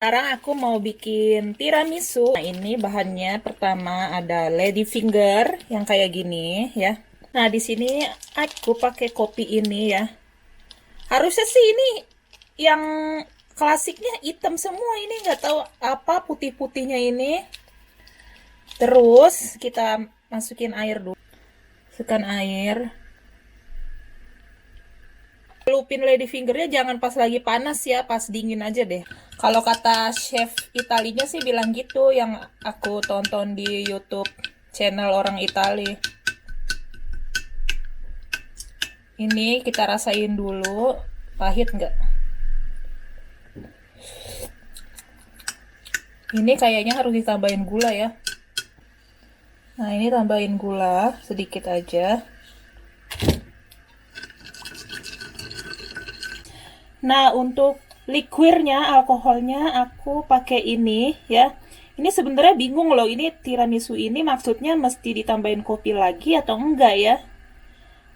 Sekarang aku mau bikin tiramisu. Nah, ini bahannya pertama ada lady finger yang kayak gini ya. Nah, di sini aku pakai kopi ini ya. Harusnya sih ini yang klasiknya hitam semua, ini nggak tahu apa putih-putihnya ini. Terus kita masukin air dulu. Masukkan air. Lupin lady fingernya jangan pas lagi panas ya, pas dingin aja deh. Kalau kata chef Italinya sih bilang gitu, yang aku tonton di YouTube channel orang Itali. Ini kita rasain dulu, pahit nggak? Ini kayaknya harus ditambahin gula ya. Nah, ini tambahin gula sedikit aja. Nah, untuk liquirnya, alkoholnya aku pakai ini ya. Ini sebenarnya bingung loh, ini tiramisu ini maksudnya mesti ditambahin kopi lagi atau enggak ya?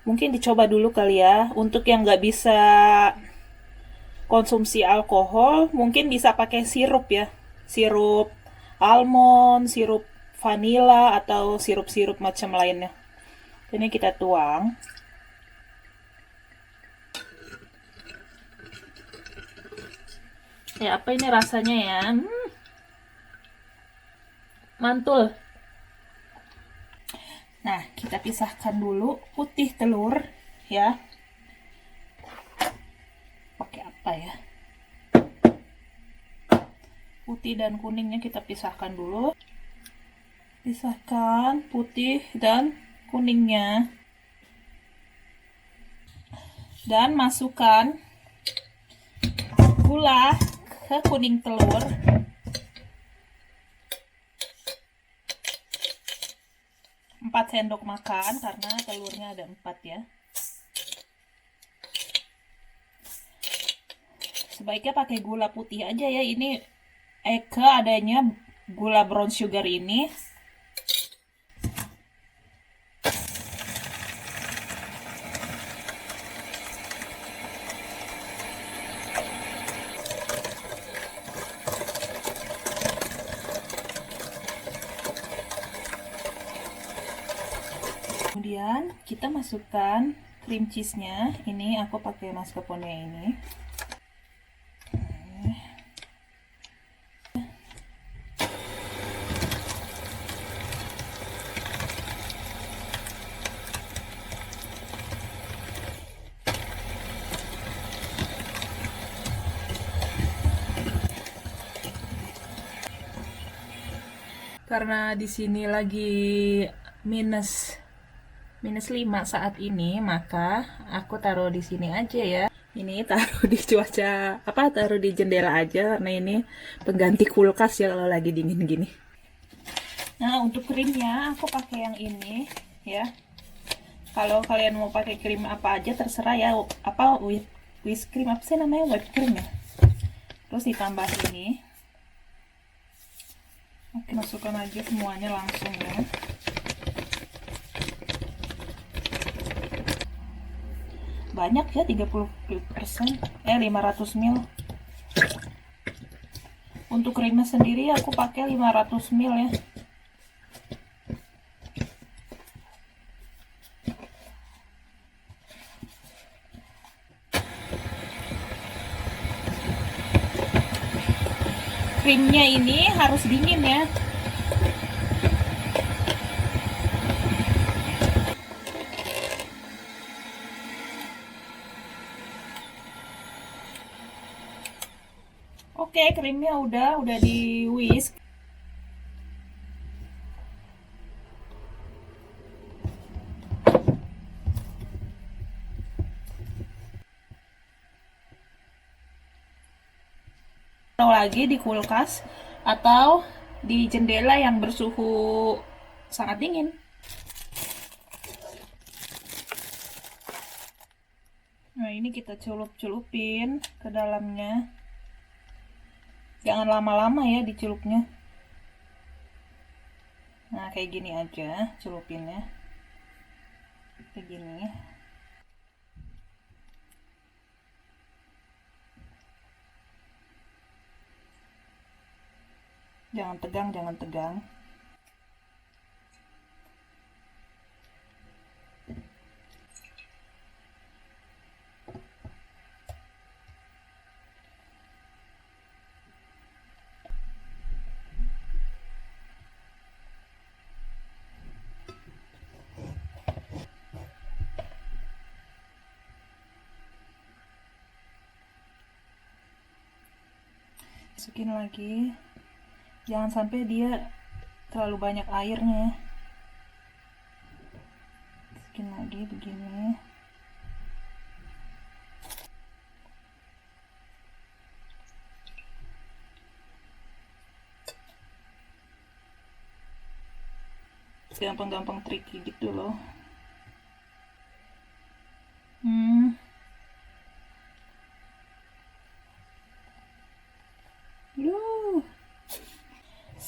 Mungkin dicoba dulu kali ya. Untuk yang nggak bisa konsumsi alkohol, mungkin bisa pakai sirup ya. Sirup almond, sirup vanila, atau sirup-sirup macam lainnya. Ini kita tuang. Ya, apa ini rasanya ya? Mantul. Nah, kita pisahkan dulu putih telur ya. Pakai apa ya? Putih dan kuningnya kita pisahkan dulu. Pisahkan putih dan kuningnya. Dan masukkan gula ke kuning telur. 4 sendok makan karena telurnya ada 4 ya. Sebaiknya pakai gula putih aja ya. Ini adanya gula brown sugar ini. Kemudian kita masukkan cream cheese-nya. Ini aku pakai mascarpone ini. Karena di sini lagi minus minus 5 saat ini, maka aku taruh di sini aja ya. Ini taruh di cuaca taruh di jendela aja karena ini pengganti kulkas ya kalau lagi dingin gini. Nah, untuk krimnya aku pakai yang ini ya. Kalau kalian mau pakai krim apa aja terserah ya. Apa whipped cream apa sih namanya, whipped cream ya. Terus ditambah ini. Oke, masukkan aja semuanya langsung ya. Banyak ya, 30%, 500 ml. Untuk krimnya sendiri aku pakai 500 ml ya. Krimnya ini harus dingin ya. Oke, krimnya udah di whisk. Taruh lagi di kulkas atau di jendela yang bersuhu sangat dingin. Nah, ini kita celup-celupin ke dalamnya. Jangan lama-lama ya dicelupnya. Nah, kayak gini aja celupinnya. Kayak gini. Jangan tegang, jangan tegang. Masukin lagi. Jangan sampai dia terlalu banyak airnya. Masukin lagi begini. Gampang-gampang tricky gitu loh.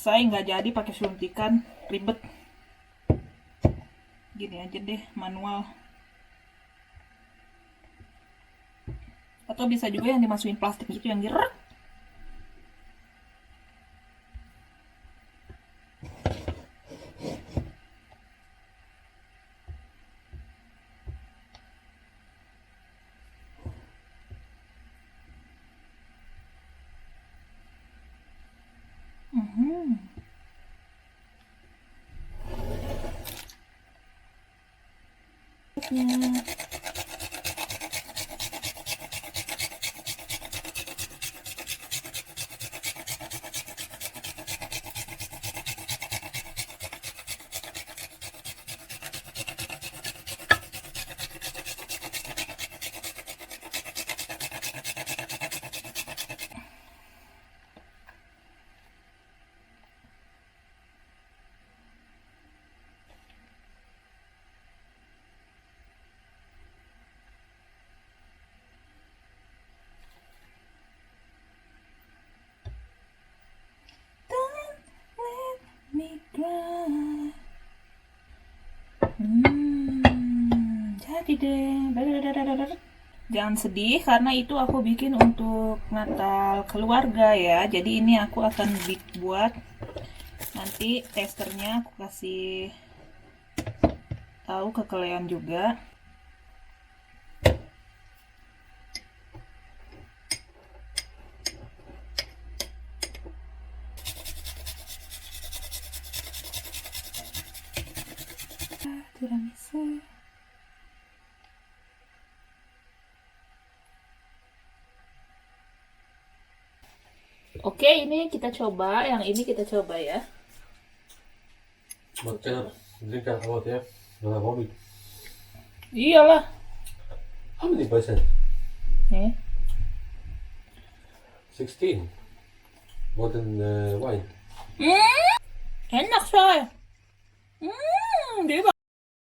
Saya nggak jadi pakai suntikan, ribet. Gini aja deh, manual. Atau bisa juga yang dimasukin plastik gitu yang gerak. Jadi deh. Jangan sedih karena itu aku bikin untuk Natal keluarga ya. Jadi ini aku akan buat nanti testernya aku kasih tahu ke kalian juga. Tiramisu. Oke, ini kita coba, yang ini kita coba ya. Makan, drink alcohol ya, nggak vomit. Iyalah. How many percent? 16. More than wine. Enak saya. Dia